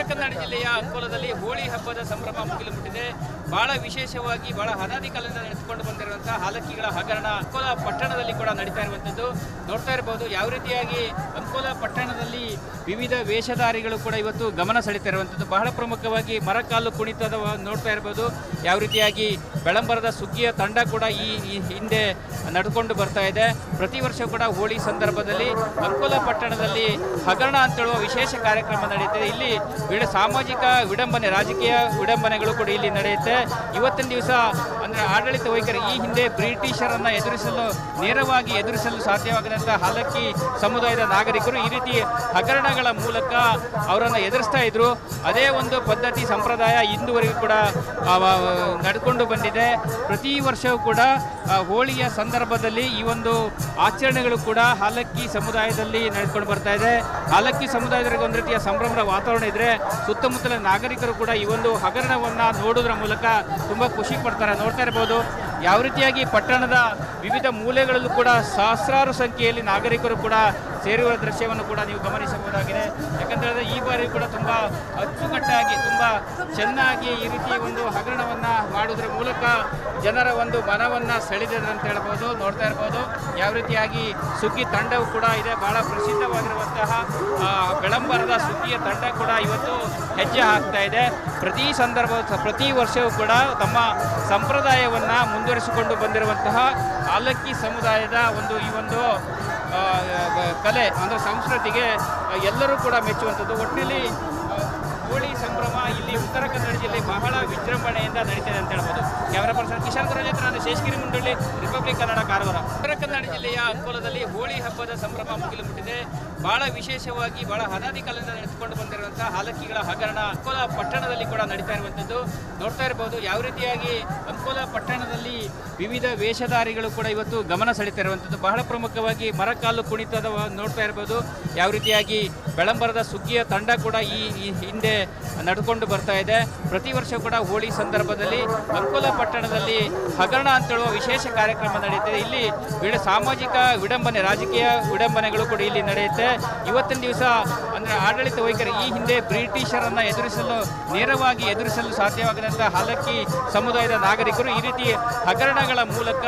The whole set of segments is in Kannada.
ಉತ್ತರ ಕನ್ನಡ ಜಿಲ್ಲೆಯ ಅಂಕೋಲದಲ್ಲಿ ಹೋಳಿ ಹಬ್ಬದ ಸಂಭ್ರಮ ಮುಗಿಲು ಮುಟ್ಟಿದೆ. ಬಹಳ ವಿಶೇಷವಾಗಿ ಬಹಳ ಅನಾದಿ ಕಾಲದಿಂದ ನಡೆಸಿಕೊಂಡು ಬಂದಿರುವಂತಹ ಹಾಲಕ್ಕಿಗಳ ಹಗರಣ ಅಂಕೋಲ ಪಟ್ಟಣದಲ್ಲಿ ಕೂಡ ನಡೀತಾ ಇರುವಂಥದ್ದು ನೋಡ್ತಾ ಇರಬಹುದು. ಯಾವ ರೀತಿಯಾಗಿ ಅಂಕೋಲ ಪಟ್ಟಣದಲ್ಲಿ ವಿವಿಧ ವೇಷಧಾರಿಗಳು ಕೂಡ ಇವತ್ತು ಗಮನ ಸೆಳೀತಾ ಇರುವಂಥದ್ದು. ಬಹಳ ಪ್ರಮುಖವಾಗಿ ಮರಕಾಲು ಕುಣಿತದ ನೋಡ್ತಾ ಇರಬಹುದು. ಯಾವ ರೀತಿಯಾಗಿ ಬೆಳಂಬರದ ಸುಗ್ಗಿಯ ತಂಡ ಕೂಡ ಈ ಹಿಂದೆ ನಡ್ಕೊಂಡು ಬರ್ತಾ ಇದೆ. ಪ್ರತಿ ವರ್ಷ ಕೂಡ ಹೋಳಿ ಸಂದರ್ಭದಲ್ಲಿ ಅಂಕೋಲ ಪಟ್ಟಣದಲ್ಲಿ ಹಗರಣ ಅಂತೇಳುವ ವಿಶೇಷ ಕಾರ್ಯಕ್ರಮ ನಡೆಯುತ್ತೆ. ಇಲ್ಲಿ ಸಾಮಾಜಿಕ ವಿಡಂಬನೆ, ರಾಜಕೀಯ ವಿಡಂಬನೆಗಳು ಕೂಡ ಇಲ್ಲಿ ನಡೆಯುತ್ತೆ. ಇವತ್ತಿನ ದಿವಸ ಅಂದರೆ ಆಡಳಿತ ವೈಖರಿ ಈ ಹಿಂದೆ ಬ್ರಿಟಿಷರನ್ನ ನೇರವಾಗಿ ಎದುರಿಸಲು ಸಾಧ್ಯವಾಗದಂತಹ ಹಾಲಕ್ಕಿ ಸಮುದಾಯದ ನಾಗರಿಕರು ಈ ರೀತಿ ಹಗರಣಗಳ ಮೂಲಕ ಅವರನ್ನು ಎದುರಿಸ್ತಾ ಇದ್ರು. ಅದೇ ಒಂದು ಪದ್ಧತಿ ಸಂಪ್ರದಾಯ ಇಂದುವರೆಗೂ ಕೂಡ ನಡ್ಕೊಂಡು ಬಂದಿದೆ. ಪ್ರತಿ ವರ್ಷವೂ ಕೂಡ ಹೋಳಿಯ ಸಂದರ್ಭದಲ್ಲಿ ಈ ಒಂದು ಆಚರಣೆಗಳು ಕೂಡ ಹಾಲಕ್ಕಿ ಸಮುದಾಯದಲ್ಲಿ ನಡ್ಕೊಂಡು ಬರ್ತಾ ಇದೆ. ಹಾಲಕ್ಕಿ ಸಮುದಾಯದವರಿಗೆ ಒಂದು ರೀತಿಯ ಸಂಭ್ರಮದ ವಾತಾವರಣ ಇದ್ರೆ ಸುತ್ತಮುತ್ತಲ ನಾಗರಿಕರು ಕೂಡ ಈ ಒಂದು ಹಗರಣವನ್ನು ನೋಡೋದ್ರ ಮೂಲಕ ತುಂಬ ಖುಷಿ ಪಡ್ತಾರೆ. ನೋಡ್ತಾ ಇರಬಹುದು ಯಾವ ರೀತಿಯಾಗಿ ಪಟ್ಟಣದ ವಿವಿಧ ಮೂಲೆಗಳಲ್ಲೂ ಕೂಡ ಸಹಸ್ರಾರು ಸಂಖ್ಯೆಯಲ್ಲಿ ನಾಗರಿಕರು ಕೂಡ ಸೇರುವ ದೃಶ್ಯವನ್ನು ಕೂಡ ನೀವು ಗಮನಿಸಬಹುದಾಗಿದೆ. ಯಾಕಂತೇಳಿದ್ರೆ ಈ ಬಾರಿ ಕೂಡ ತುಂಬ ಅಚ್ಚುಕಟ್ಟಾಗಿ ತುಂಬ ಚೆನ್ನಾಗಿ ಈ ರೀತಿ ಒಂದು ಹಗರಣವನ್ನು ಮಾಡುವುದರ ಮೂಲಕ ಜನರ ಒಂದು ಮನವನ್ನು ಸೆಳೆದಿದೆ ಅಂತ ಹೇಳ್ಬೋದು. ನೋಡ್ತಾ ಇರ್ಬೋದು ಯಾವ ರೀತಿಯಾಗಿ ಸುಗ್ಗಿ ತಂಡವು ಕೂಡ ಇದೆ. ಬಹಳ ಪ್ರಸಿದ್ಧವಾಗಿರುವಂತಹ ಬೆಳಂಬರದ ಸುಗ್ಗಿಯ ತಂಡ ಕೂಡ ಇವತ್ತು ಹೆಜ್ಜೆ ಹಾಕ್ತಾ ಇದೆ. ಪ್ರತಿ ವರ್ಷವೂ ಕೂಡ ತಮ್ಮ ಸಂಪ್ರದಾಯವನ್ನು ಮುಂದುವರಿಸಿಕೊಂಡು ಬಂದಿರುವಂತಹ ಹಾಲಕ್ಕಿ ಸಮುದಾಯದ ಈ ಒಂದು ಕಲೆ ಅಂದರೆ ಸಂಸ್ಕೃತಿಗೆ ಎಲ್ಲರೂ ಕೂಡ ಮೆಚ್ಚುವಂಥದ್ದು. ಒಟ್ಟಿನಲ್ಲಿ ಹೋಳಿ ಸಂಭ್ರಮ ಇಲ್ಲಿ ಉತ್ತರ ಕನ್ನಡ ಜಿಲ್ಲೆ ಬಹಳ ವಿಜೃಂಭಣೆಯಿಂದ ನಡೀತಿದೆ ಅಂತ ಹೇಳ್ಬೋದು. ಕ್ಯಾಮರಾ ಪರ್ಸನ್ ಕಿಶನ್ ಗುರಜ್ ಹತ್ರ ನಾನು ಶೇಷಗಿರಿ ಮುಂಡಳ್ಳಿ, ರಿಪಬ್ಲಿಕ್ ಕನ್ನಡ, ಕಾರವಾರ. ಉತ್ತರ ಕನ್ನಡ ಜಿಲ್ಲೆಯ ಅಂಕೋಲದಲ್ಲಿ ಹೋಳಿ ಹಬ್ಬದ ಸಂಭ್ರಮ ಮುಗಿಲು ಮುಟ್ಟಿದೆ. ಬಹಳ ವಿಶೇಷವಾಗಿ ಬಹಳ ಅನಾದಿ ಕಾಲದಿಂದ ನಡೆಸಿಕೊಂಡು ಬಂದಿರುವಂತಹ ಹಾಲಕ್ಕಿಗಳ ಹಗರಣ ಅಂಕೋಲ ಪಟ್ಟಣದಲ್ಲಿ ಕೂಡ ನಡೀತಾ ಇರುವಂಥದ್ದು ನೋಡ್ತಾ ಇರಬಹುದು. ಯಾವ ರೀತಿಯಾಗಿ ಅಂಕೋಲ ಪಟ್ಟಣದಲ್ಲಿ ವಿವಿಧ ವೇಷಧಾರಿಗಳು ಕೂಡ ಇವತ್ತು ಗಮನ ಸೆಳೀತಾ ಇರುವಂಥದ್ದು. ಬಹಳ ಪ್ರಮುಖವಾಗಿ ಮರಕಾಲು ಕುಣಿತದ ನೋಡ್ತಾ ಇರಬಹುದು. ಯಾವ ರೀತಿಯಾಗಿ ಬೆಳಂಬರದ ಸುಗ್ಗಿಯ ತಂಡ ಕೂಡ ಈ ಹಿಂದೆ ನಡ್ಕೊಂಡು ಬರ್ತಾ ಇದೆ. ಪ್ರತಿ ವರ್ಷ ಕೂಡ ಹೋಳಿ ಸಂದರ್ಭದಲ್ಲಿ ಅಂಕೋಲ ಪಟ್ಟಣದಲ್ಲಿ ಹಗರಣ ಅಂತೇಳುವ ವಿಶೇಷ ಕಾರ್ಯಕ್ರಮ ನಡೆಯುತ್ತೆ. ಇಲ್ಲಿ ಸಾಮಾಜಿಕ ವಿಡಂಬನೆ, ರಾಜಕೀಯ ವಿಡಂಬನೆಗಳು ಕೂಡ ಇಲ್ಲಿ ನಡೆಯುತ್ತೆ. ಇವತ್ತಿನ ದಿವಸ ಅಂದರೆ ಆಡಳಿತ ವೈಖರಿ ಈ ಹಿಂದೆ ಬ್ರಿಟಿಷರನ್ನ ನೇರವಾಗಿ ಎದುರಿಸಲು ಸಾಧ್ಯವಾಗದಂತಹ ಹಾಲಕ್ಕಿ ಸಮುದಾಯದ ನಾಗರಿಕರು ಈ ರೀತಿ ಹಗರಣಗಳ ಮೂಲಕ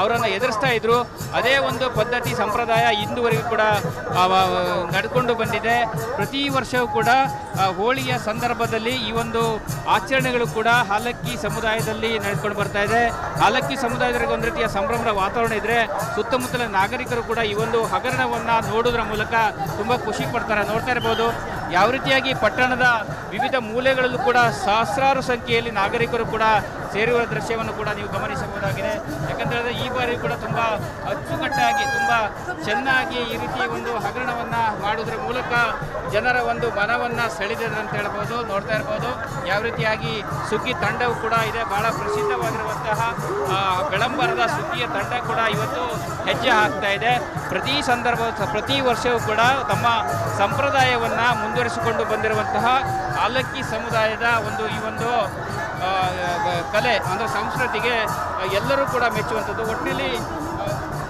ಅವರನ್ನು ಎದುರಿಸ್ತಾ ಇದ್ರು. ಅದೇ ಒಂದು ಪದ್ಧತಿ ಸಂಪ್ರದಾಯ ಇಂದುವರೆಗೂ ಕೂಡ ನಡ್ಕೊಂಡು ಬಂದಿದೆ. ಪ್ರತಿ ವರ್ಷವೂ ಕೂಡ ಹೋಳಿಯ ಸಂದರ್ಭದಲ್ಲಿ ಈ ಒಂದು ಆಚರಣೆಗಳು ಕೂಡ ಹಾಲಕ್ಕಿ ಸಮುದಾಯದಲ್ಲಿ ನಡ್ಕೊಂಡು ಬರ್ತಾ ಇದೆ. ಹಾಲಕ್ಕಿ ಸಮುದಾಯದವರಿಗೆ ಒಂದು ರೀತಿಯ ಸಂಭ್ರಮದ ವಾತಾವರಣ ಇದ್ರೆ ಸುತ್ತಮುತ್ತಲ ನಾಗರಿಕರು ಕೂಡ ಈ ಒಂದು ಹಗರಣವನ್ನು ನೋಡೋದ್ರ ಮೂಲಕ ತುಂಬ ಖುಷಿ ಪಡ್ತಾರೆ. ನೋಡ್ತಾ ಇರಬಹುದು ಯಾವ ರೀತಿಯಾಗಿ ಪಟ್ಟಣದ ವಿವಿಧ ಮೂಲೆಗಳಲ್ಲೂ ಕೂಡ ಸಹಸ್ರಾರು ಸಂಖ್ಯೆಯಲ್ಲಿ ನಾಗರಿಕರು ಕೂಡ ಸೇರುವ ದೃಶ್ಯವನ್ನು ಕೂಡ ನೀವು ಗಮನಿಸಬಹುದಾಗಿದೆ. ಯಾಕಂತೇಳಿದ್ರೆ ಈ ಬಾರಿ ಕೂಡ ತುಂಬ ಅಚ್ಚುಕಟ್ಟಾಗಿ ತುಂಬ ಚೆನ್ನಾಗಿ ಈ ರೀತಿ ಒಂದು ಹಗರಣವನ್ನು ಮಾಡುವುದರ ಮೂಲಕ ಜನರ ಒಂದು ಮನವನ್ನು ಸೆಳೆದಿದೆ ಅಂತ ಹೇಳ್ಬೋದು. ನೋಡ್ತಾ ಇರ್ಬೋದು ಯಾವ ರೀತಿಯಾಗಿ ಸುಗ್ಗಿ ತಂಡವು ಕೂಡ ಇದೆ. ಬಹಳ ಪ್ರಸಿದ್ಧವಾಗಿರುವಂತಹ ಬೆಳಂಬರದ ಸುಗ್ಗಿಯ ತಂಡ ಕೂಡ ಇವತ್ತು ಹೆಜ್ಜೆ ಹಾಕ್ತಾ ಇದೆ. ಪ್ರತಿ ವರ್ಷವೂ ಕೂಡ ತಮ್ಮ ಸಂಪ್ರದಾಯವನ್ನು ಮುಂದುವರಿಸಿಕೊಂಡು ಬಂದಿರುವಂತಹ ಹಾಲಕ್ಕಿ ಸಮುದಾಯದ ಈ ಒಂದು ಕಲೆ ಅಂದರೆ ಸಂಸ್ಕೃತಿಗೆ ಎಲ್ಲರೂ ಕೂಡ ಮೆಚ್ಚುವಂಥದ್ದು. ಒಟ್ಟಿನಲ್ಲಿ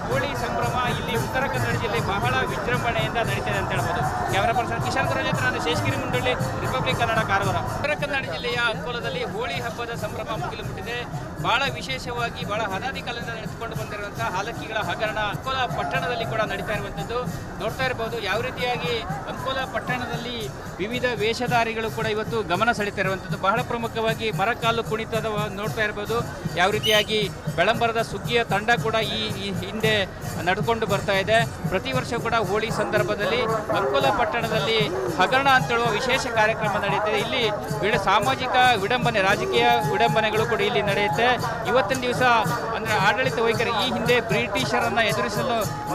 ಹೋಳಿ ಸಂಭ್ರಮ ಇಲ್ಲಿ ಉತ್ತರ ಕನ್ನಡ ಜಿಲ್ಲೆ ಬಹಳ ವಿಜೃಂಭಣೆಯಿಂದ ನಡೀತಿದೆ ಅಂತ ಹೇಳ್ಬೋದು. ಕ್ಯಾಮರಾ ಪರ್ಸನ್ ಕಿಶನ್ ಗುರಜ್ ಹತ್ರ ನಾನು ಶೇಷಗಿರಿ ಮುಂಡಳ್ಳಿ, ರಿಪಬ್ಲಿಕ್ ಕನ್ನಡ, ಕಾರವಾರ. ಉತ್ತರ ಕನ್ನಡ ಜಿಲ್ಲೆಯ ಅಂಕೋಲದಲ್ಲಿ ಹೋಳಿ ಹಬ್ಬದ ಸಂಭ್ರಮ ಮುಗಿಲು ಮುಟ್ಟಿದೆ. ಬಹಳ ವಿಶೇಷವಾಗಿ ಬಹಳ ಅನಾದಿ ಕಾಲದಿಂದ ನಡೆಸಿಕೊಂಡು ಬಂದಿರುವಂತಹ ಹಾಲಕ್ಕಿಗಳ ಹಗರಣ ಅಂಕೋಲ ಪಟ್ಟಣದಲ್ಲಿ ಕೂಡ ನಡೀತಾ ಇರುವಂಥದ್ದು ನೋಡ್ತಾ ಇರಬಹುದು. ಯಾವ ರೀತಿಯಾಗಿ ಅಂಕೋಲ ಪಟ್ಟಣದಲ್ಲಿ ವಿವಿಧ ವೇಷಧಾರಿಗಳು ಕೂಡ ಇವತ್ತು ಗಮನ ಸೆಳೀತಾ ಇರುವಂಥದ್ದು. ಬಹಳ ಪ್ರಮುಖವಾಗಿ ಮರಕಾಲು ಕುಣಿತದ ನೋಡ್ತಾ ಇರಬಹುದು. ಯಾವ ರೀತಿಯಾಗಿ ಬೆಳಂಬರದ ಸುಗ್ಗಿಯ ತಂಡ ಕೂಡ ಈ ಹಿಂದೆ ನಡ್ಕೊಂಡು ಬರ್ತಾ ಇದೆ. ಪ್ರತಿ ವರ್ಷ ಕೂಡ ಹೋಳಿ ಸಂದರ್ಭದಲ್ಲಿ ಅಂಕೋಲ ಪಟ್ಟಣದಲ್ಲಿ ಹಗರಣ ಅಂತೇಳುವ ವಿಶೇಷ ಕಾರ್ಯಕ್ರಮ ನಡೆಯುತ್ತೆ. ಇಲ್ಲಿ ಸಾಮಾಜಿಕ ವಿಡಂಬನೆ, ರಾಜಕೀಯ ವಿಡಂಬನೆಗಳು ಕೂಡ ಇಲ್ಲಿ ನಡೆಯುತ್ತೆ. ಇವತ್ತಿನ ದಿವಸ ಅಂದರೆ ಆಡಳಿತ ವೈಖರಿ ಈ ಹಿಂದೆ ಬ್ರಿಟಿಷರನ್ನ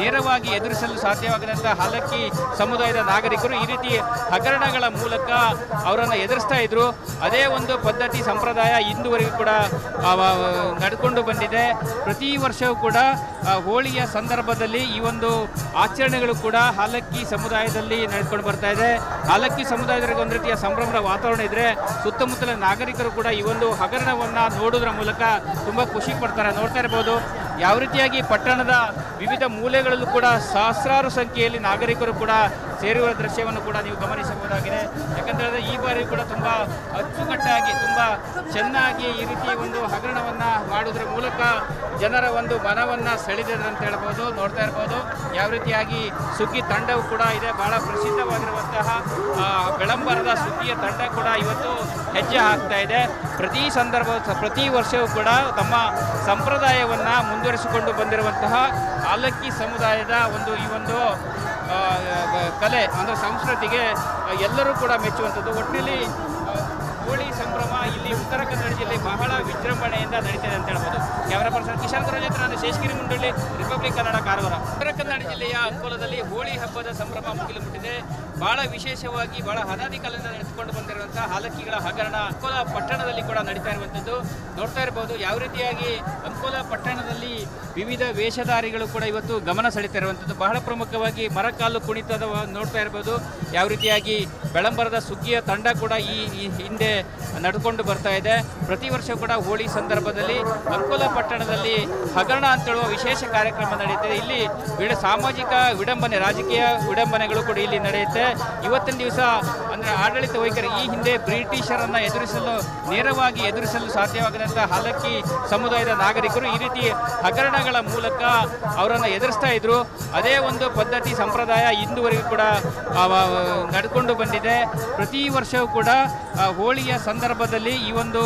ನೇರವಾಗಿ ಎದುರಿಸಲು ಸಾಧ್ಯವಾಗದಂತಹ ಹಾಲಕ್ಕಿ ಸಮುದಾಯದ ನಾಗರಿಕರು ಈ ರೀತಿ ಹಗರಣಗಳ ಮೂಲಕ ಅವರನ್ನು ಎದುರಿಸ್ತಾ ಇದ್ರು. ಅದೇ ಒಂದು ಪದ್ಧತಿ ಸಂಪ್ರದಾಯ ಇಂದುವರೆಗೂ ಕೂಡ ನಡ್ಕೊಂಡು ಬಂದಿದೆ. ಪ್ರತಿ ವರ್ಷವೂ ಕೂಡ ಹೋಳಿಯ ಸಂದರ್ಭದಲ್ಲಿ ಈ ಒಂದು ಆಚರಣೆಗಳು ಕೂಡ ಹಾಲಕ್ಕಿ ಸಮುದಾಯದಲ್ಲಿ ನಡ್ಕೊಂಡು ಬರ್ತಾ ಇದೆ. ಹಾಲಕ್ಕಿ ಸಮುದಾಯದವರಿಗೆ ಒಂದು ರೀತಿಯ ಸಂಭ್ರಮದ ವಾತಾವರಣ ಇದ್ರೆ ಸುತ್ತಮುತ್ತಲ ನಾಗರಿಕರು ಕೂಡ ಈ ಒಂದು ಹಗರಣವನ್ನು ನೋಡೋದ್ರ ಮೂಲಕ ತುಂಬ ಖುಷಿ ಪಡ್ತಾರೆ. ನೋಡ್ತಾ ಇರಬಹುದು ಯಾವ ರೀತಿಯಾಗಿ ಪಟ್ಟಣದ ವಿವಿಧ ಮೂಲೆಗಳಲ್ಲೂ ಕೂಡ ಸಹಸ್ರಾರು ಸಂಖ್ಯೆಯಲ್ಲಿ ನಾಗರಿಕರು ಕೂಡ ಸೇರುವ ದೃಶ್ಯವನ್ನು ಕೂಡ ನೀವು ಗಮನಿಸಬಹುದಾಗಿದೆ. ಯಾಕಂತೇಳಿದ್ರೆ ಈ ಬಾರಿ ಕೂಡ ತುಂಬ ಅಚ್ಚುಕಟ್ಟಾಗಿ ತುಂಬ ಚೆನ್ನಾಗಿ ಈ ರೀತಿ ಒಂದು ಹಗರಣವನ್ನು ಮಾಡೋದ್ರ ಮೂಲಕ ಜನರ ಒಂದು ಮನವನ್ನು ಸೆಳೆದಿದೆ ಅಂತ ಹೇಳ್ಬೋದು. ನೋಡ್ತಾ ಇರ್ಬೋದು ಯಾವ ರೀತಿಯಾಗಿ ಸುಗ್ಗಿ ತಂಡವು ಕೂಡ ಇದೆ. ಬಹಳ ಪ್ರಸಿದ್ಧವಾಗಿರುವಂತಹ ಬೆಳಂಬರದ ಸುಗ್ಗಿಯ ತಂಡ ಕೂಡ ಇವತ್ತು ಹೆಜ್ಜೆ ಹಾಕ್ತಾ ಇದೆ. ಪ್ರತಿ ವರ್ಷವೂ ಕೂಡ ತಮ್ಮ ಸಂಪ್ರದಾಯವನ್ನು ಮುಂದುವರಿಸಿಕೊಂಡು ಬಂದಿರುವಂತಹ ಆಲಕ್ಕಿ ಸಮುದಾಯದ ಈ ಒಂದು ಕಲೆ ಅಂದರೆ ಸಂಸ್ಕೃತಿಗೆ ಎಲ್ಲರೂ ಕೂಡ ಮೆಚ್ಚುವಂಥದ್ದು. ಒಟ್ಟಿನಲ್ಲಿ ಹೋಳಿ ಸಂಭ್ರಮ ಇಲ್ಲಿ ಉತ್ತರ ಕನ್ನಡ ಜಿಲ್ಲೆ ಬಹಳ ವಿಜೃಂಭಣೆಯಿಂದ ನಡೀತಿದೆ ಅಂತ ಹೇಳ್ಬೋದು. ಕ್ಯಾಮರಾ ಪರ್ಸನ್ ಕಿಶನ್ ಗುರಜ್ ಹತ್ರ ನಾನು ಶೇಷಗಿರಿ ಮುಂಡಳ್ಳಿ, ರಿಪಬ್ಲಿಕ್ ಕನ್ನಡ, ಕಾರವಾರ. ಉತ್ತರ ಕನ್ನಡ ಜಿಲ್ಲೆಯ ಅಂಕೋಲದಲ್ಲಿ ಹೋಳಿ ಹಬ್ಬದ ಸಂಭ್ರಮ ಮುಗಿಲು ಮುಟ್ಟಿದೆ. ಬಹಳ ವಿಶೇಷವಾಗಿ ಬಹಳ ಅನಾದಿ ಕಾಲದಿಂದ ನಡೆಸಿಕೊಂಡು ಬಂದಿರುವಂತಹ ಹಾಲಕ್ಕಿಗಳ ಹಗರಣ ಅಂಕೋಲ ಪಟ್ಟಣದಲ್ಲಿ ಕೂಡ ನಡೀತಾ ಇರುವಂಥದ್ದು. ನೋಡ್ತಾ ಇರಬಹುದು ಯಾವ ರೀತಿಯಾಗಿ ಅಂಕೋಲ ಪಟ್ಟಣದಲ್ಲಿ ವಿವಿಧ ವೇಷಧಾರಿಗಳು ಕೂಡ ಇವತ್ತು ಗಮನ ಸೆಳೀತಾ ಇರುವಂಥದ್ದು. ಬಹಳ ಪ್ರಮುಖವಾಗಿ ಮರಕಾಲು ಕುಣಿತದ ನೋಡ್ತಾ ಇರ್ಬೋದು. ಯಾವ ರೀತಿಯಾಗಿ ಬೆಳಂಬರದ ಸುಗ್ಗಿಯ ತಂಡ ಕೂಡ ಈ ಹಿಂದೆ ನಡ್ಕೊಂಡು ಬರ್ತಾ ಇದೆ. ಪ್ರತಿ ವರ್ಷ ಕೂಡ ಹೋಳಿ ಸಂದರ್ಭದಲ್ಲಿ ಅಂಕೋಲ ಪಟ್ಟಣದಲ್ಲಿ ಹಗರಣ ಅಂತೇಳುವ ವಿಶೇಷ ಕಾರ್ಯಕ್ರಮ ನಡೆಯುತ್ತದೆ. ಇಲ್ಲಿ ಸಾಮಾಜಿಕ ವಿಡಂಬನೆ, ರಾಜಕೀಯ ವಿಡಂಬನೆಗಳು ಕೂಡ ಇಲ್ಲಿ ನಡೆಯುತ್ತೆ. ಇವತ್ತಿನ ದಿವಸ ಅಂದರೆ ಆಡಳಿತ ವೈಖರಿ ಈ ಹಿಂದೆ ಬ್ರಿಟಿಷರನ್ನು ನೇರವಾಗಿ ಎದುರಿಸಲು ಸಾಧ್ಯವಾಗದಂಥ ಹಾಲಕ್ಕಿ ಸಮುದಾಯದ ನಾಗರಿಕರು ಈ ರೀತಿ ಹಗರಣಗಳ ಮೂಲಕ ಅವರನ್ನು ಎದುರಿಸ್ತಾ ಇದ್ರು. ಅದೇ ಒಂದು ಪದ್ಧತಿ ಸಂಪ್ರದಾಯ ಇಂದುವರೆಗೂ ಕೂಡ ನಡ್ಕೊಂಡು ಬಂದಿದೆ. ಪ್ರತಿ ವರ್ಷವೂ ಕೂಡ ಹೋಳಿಯ ಸಂದರ್ಭದಲ್ಲಿ ಈ ಒಂದು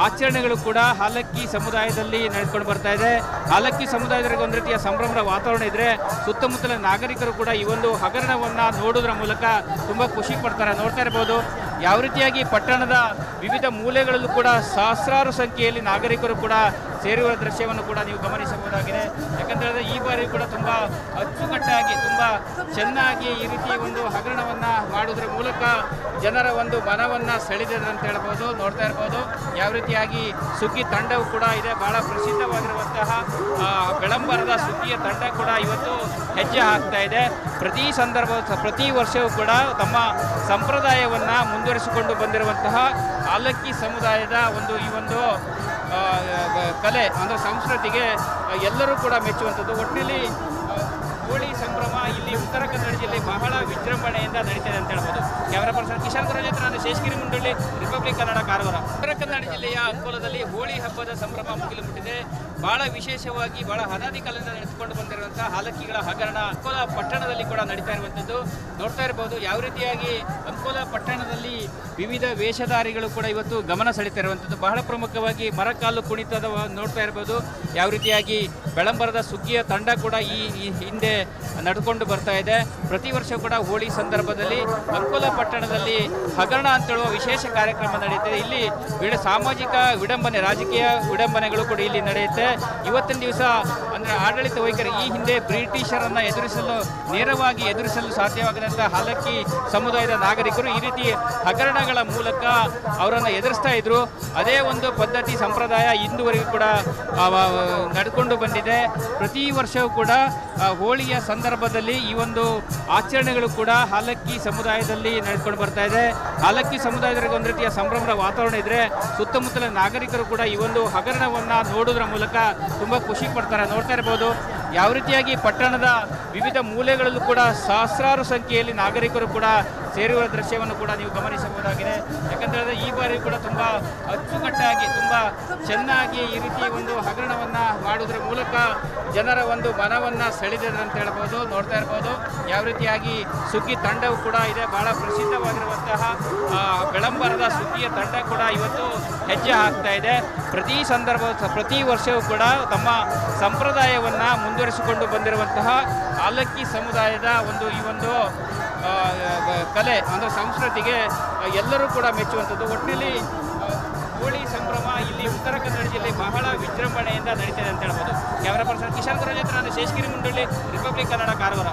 ಆಚರಣೆಗಳು ಕೂಡ ಹಾಲಕ್ಕಿ ಸಮುದಾಯದಲ್ಲಿ ನಡೆದುಕೊಂಡು ಬರ್ತಾ ಇದೆ. ಹಾಲಕ್ಕಿ ಸಮುದಾಯದವರಿಗೆ ಒಂದು ರೀತಿಯ ಸಂಭ್ರಮದ ವಾತಾವರಣ ಇದ್ರೆ ಸುತ್ತಮುತ್ತಲ ನಾಗರಿಕರು ಕೂಡ ಈ ಒಂದು ಹಗರಣವನ್ನು ನೋಡೋದ್ರ ಮೂಲಕ ತುಂಬ ಖುಷಿ ಪಡ್ತಾರೆ. ನೋಡ್ತಾ ಇರ್ಬೋದು ಯಾವ ರೀತಿಯಾಗಿ ಪಟ್ಟಣದ ವಿವಿಧ ಮೂಲೆಗಳಲ್ಲೂ ಕೂಡ ಸಹಸ್ರಾರು ಸಂಖ್ಯೆಯಲ್ಲಿ ನಾಗರಿಕರು ಕೂಡ ಸೇರುವ ದೃಶ್ಯವನ್ನು ಕೂಡ ನೀವು ಗಮನಿಸಬಹುದಾಗಿದೆ. ಯಾಕಂತೇಳಿದ್ರೆ ಈ ಬಾರಿ ಕೂಡ ತುಂಬ ಅಚ್ಚುಕಟ್ಟಾಗಿ ತುಂಬ ಚೆನ್ನಾಗಿ ಈ ರೀತಿ ಒಂದು ಹಗರಣವನ್ನು ಮಾಡೋದ್ರ ಮೂಲಕ ಜನರ ಒಂದು ಮನವನ್ನು ಸೆಳೆದಿದೆ ಅಂತ ಹೇಳ್ಬೋದು. ನೋಡ್ತಾ ಇರ್ಬೋದು ಯಾವ ರೀತಿಯಾಗಿ ಸುಗ್ಗಿ ತಂಡವು ಕೂಡ ಇದೆ. ಬಹಳ ಪ್ರಸಿದ್ಧವಾಗಿರುವಂತಹ ಬೆಳಂಬರದ ಸುಗ್ಗಿಯ ತಂಡ ಕೂಡ ಇವತ್ತು ಹೆಜ್ಜೆ ಹಾಕ್ತಾ ಇದೆ. ಪ್ರತಿ ವರ್ಷವೂ ಕೂಡ ತಮ್ಮ ಸಂಪ್ರದಾಯವನ್ನು ಮುಂದುವರಿಸಿಕೊಂಡು ಬಂದಿರುವಂತಹ ಆಲಕ್ಕಿ ಸಮುದಾಯದ ಈ ಒಂದು ಕಲೆ ಅಂದರೆ ಸಂಸ್ಕೃತಿಗೆ ಎಲ್ಲರೂ ಕೂಡ ಮೆಚ್ಚುವಂಥದ್ದು. ಒಟ್ಟಿನಲ್ಲಿ ಹೋಳಿ ಸಂಭ್ರಮ ಇಲ್ಲಿ ಉತ್ತರ ಕನ್ನಡ ಜಿಲ್ಲೆ ಬಹಳ ವಿಜೃಂಭಣೆಯಿಂದ ನಡೀತಿದೆ ಅಂತ ಹೇಳ್ಬೋದು. ಕ್ಯಾಮರಾ ಪರ್ಸನ್ ಕಿಶನ್ ಗುರಜ್ ಹತ್ರ ನಾನು ಶೇಷಗಿರಿ ಮುಂಡಳ್ಳಿ, ರಿಪಬ್ಲಿಕ್ ಕನ್ನಡ, ಕಾರವಾರ. ಉತ್ತರ ಕನ್ನಡ ಜಿಲ್ಲೆಯ ಅಂಕೋಲದಲ್ಲಿ ಹೋಳಿ ಹಬ್ಬದ ಸಂಭ್ರಮ ಮುಗಿಲು ಮುಟ್ಟಿದೆ. ಬಹಳ ವಿಶೇಷವಾಗಿ ಬಹಳ ಅನಾದಿ ಕಾಲದಿಂದ ನಡೆಸಿಕೊಂಡು ಬಂದಿರುವಂತಹ ಹಾಲಕ್ಕಿಗಳ ಹಗರಣ ಅಂಕೋಲ ಪಟ್ಟಣದಲ್ಲಿ ಕೂಡ ನಡೀತಾ ಇರುವಂಥದ್ದು. ನೋಡ್ತಾ ಇರಬಹುದು ಯಾವ ರೀತಿಯಾಗಿ ಅಂಕೋಲ ಪಟ್ಟಣದಲ್ಲಿ ವಿವಿಧ ವೇಷಧಾರಿಗಳು ಕೂಡ ಇವತ್ತು ಗಮನ ಸೆಳೀತಾ ಇರುವಂಥದ್ದು. ಬಹಳ ಪ್ರಮುಖವಾಗಿ ಮರಕಾಲು ಕುಣಿತದ ನೋಡ್ತಾ ಇರಬಹುದು. ಯಾವ ರೀತಿಯಾಗಿ ಬೆಳಂಬರದ ಸುಗ್ಗಿಯ ತಂಡ ಕೂಡ ಈ ಹಿಂದೆ ನಡ್ಕೊಂಡು ಬರ್ತಾ ಇದೆ. ಪ್ರತಿ ವರ್ಷ ಕೂಡ ಹೋಳಿ ಸಂದರ್ಭದಲ್ಲಿ ಅಂಕೋಲ ಪಟ್ಟಣದಲ್ಲಿ ಹಗರಣ ಅಂತೇಳುವ ವಿಶೇಷ ಕಾರ್ಯಕ್ರಮ ನಡೆಯುತ್ತದೆ. ಇಲ್ಲಿ ಸಾಮಾಜಿಕ ವಿಡಂಬನೆ, ರಾಜಕೀಯ ವಿಡಂಬನೆಗಳು ಕೂಡ ಇಲ್ಲಿ ನಡೆಯುತ್ತೆ. ಇವತ್ತಿನ ದಿವಸ ಅಂದರೆ ಆಡಳಿತ ವೈಖರಿ ಈ ಹಿಂದೆ ಬ್ರಿಟಿಷರನ್ನು ನೇರವಾಗಿ ಎದುರಿಸಲು ಸಾಧ್ಯವಾಗದಂಥ ಹಾಲಕ್ಕಿ ಸಮುದಾಯದ ನಾಗರಿಕರು ಈ ರೀತಿ ಹಗರಣಗಳ ಮೂಲಕ ಅವರನ್ನು ಎದುರಿಸ್ತಾ ಇದ್ರು. ಅದೇ ಒಂದು ಪದ್ಧತಿ ಸಂಪ್ರದಾಯ ಇಂದುವರೆಗೂ ಕೂಡ ನಡ್ಕೊಂಡು ಬಂದಿದೆ. ಪ್ರತಿ ವರ್ಷವೂ ಕೂಡ ಹೋಳಿಯ ಸಂದರ್ಭದಲ್ಲಿ ಈ ಒಂದು ಆಚರಣೆಗಳು ಕೂಡ ಹಾಲಕ್ಕಿ ಸಮುದಾಯದಲ್ಲಿ ನಡೆದುಕೊಂಡು ಬರ್ತಾ ಇದೆ. ಹಾಲಕ್ಕಿ ಸಮುದಾಯದವರಿಗೆ ಒಂದು ರೀತಿಯ ಸಂಭ್ರಮದ ವಾತಾವರಣ ಇದ್ರೆ ಸುತ್ತಮುತ್ತಲ ನಾಗರಿಕರು ಕೂಡ ಈ ಒಂದು ಹಗರಣವನ್ನು ನೋಡೋದ್ರ ಮೂಲಕ ತುಂಬ ಖುಷಿ ಪಡ್ತಾರೆ. ನೋಡ್ತಾ ಇರ್ಬೋದು ಯಾವ ರೀತಿಯಾಗಿ ಪಟ್ಟಣದ ವಿವಿಧ ಮೂಲೆಗಳಲ್ಲೂ ಕೂಡ ಸಹಸ್ರಾರು ಸಂಖ್ಯೆಯಲ್ಲಿ ನಾಗರಿಕರು ಕೂಡ ಸೇರುವ ದೃಶ್ಯವನ್ನು ಕೂಡ ನೀವು ಗಮನಿಸಬಹುದಾಗಿದೆ. ಯಾಕಂತೇಳಿದ್ರೆ ಈ ಬಾರಿ ಕೂಡ ತುಂಬ ಅಚ್ಚುಕಟ್ಟಾಗಿ ತುಂಬ ಚೆನ್ನಾಗಿ ಈ ರೀತಿ ಒಂದು ಹಗರಣವನ್ನು ಮಾಡೋದ್ರ ಮೂಲಕ ಜನರ ಒಂದು ಮನವನ್ನು ಸೆಳೆದಿದೆ ಅಂತ ಹೇಳ್ಬೋದು. ನೋಡ್ತಾ ಇರ್ಬೋದು ಯಾವ ರೀತಿಯಾಗಿ ಸುಗ್ಗಿ ತಂಡವು ಕೂಡ ಇದೆ. ಬಹಳ ಪ್ರಸಿದ್ಧವಾಗಿರುವಂತಹ ಬೆಳಂಬರದ ಸುಗ್ಗಿಯ ತಂಡ ಕೂಡ ಇವತ್ತು ಹೆಜ್ಜೆ ಹಾಕ್ತಾ ಇದೆ. ಪ್ರತಿ ವರ್ಷವೂ ಕೂಡ ತಮ್ಮ ಸಂಪ್ರದಾಯವನ್ನು ಮುಂದುವರಿಸಿಕೊಂಡು ಬಂದಿರುವಂತಹ ಆಲಕ್ಕಿ ಸಮುದಾಯದ ಈ ಒಂದು ಕಲೆ ಅಂದರೆ ಸಂಸ್ಕೃತಿಗೆ ಎಲ್ಲರೂ ಕೂಡ ಮೆಚ್ಚುವಂಥದ್ದು. ಒಟ್ಟಿನಲ್ಲಿ ಹೋಳಿ ಸಂಭ್ರಮ ಇಲ್ಲಿ ಉತ್ತರ ಕನ್ನಡ ಜಿಲ್ಲೆ ಬಹಳ ವಿಜೃಂಭಣೆಯಿಂದ ನಡೀತಿದೆ ಅಂತ ಹೇಳ್ಬೋದು. ಕ್ಯಾಮರಾ ಪರ್ಸನ್ ಕಿಶನ್ ಗುರಜ್ ಹತ್ರ ನಾನು ಶೇಷಗಿರಿ ಮುಂಡಳ್ಳಿ, ರಿಪಬ್ಲಿಕ್ ಕನ್ನಡ, ಕಾರವಾರ.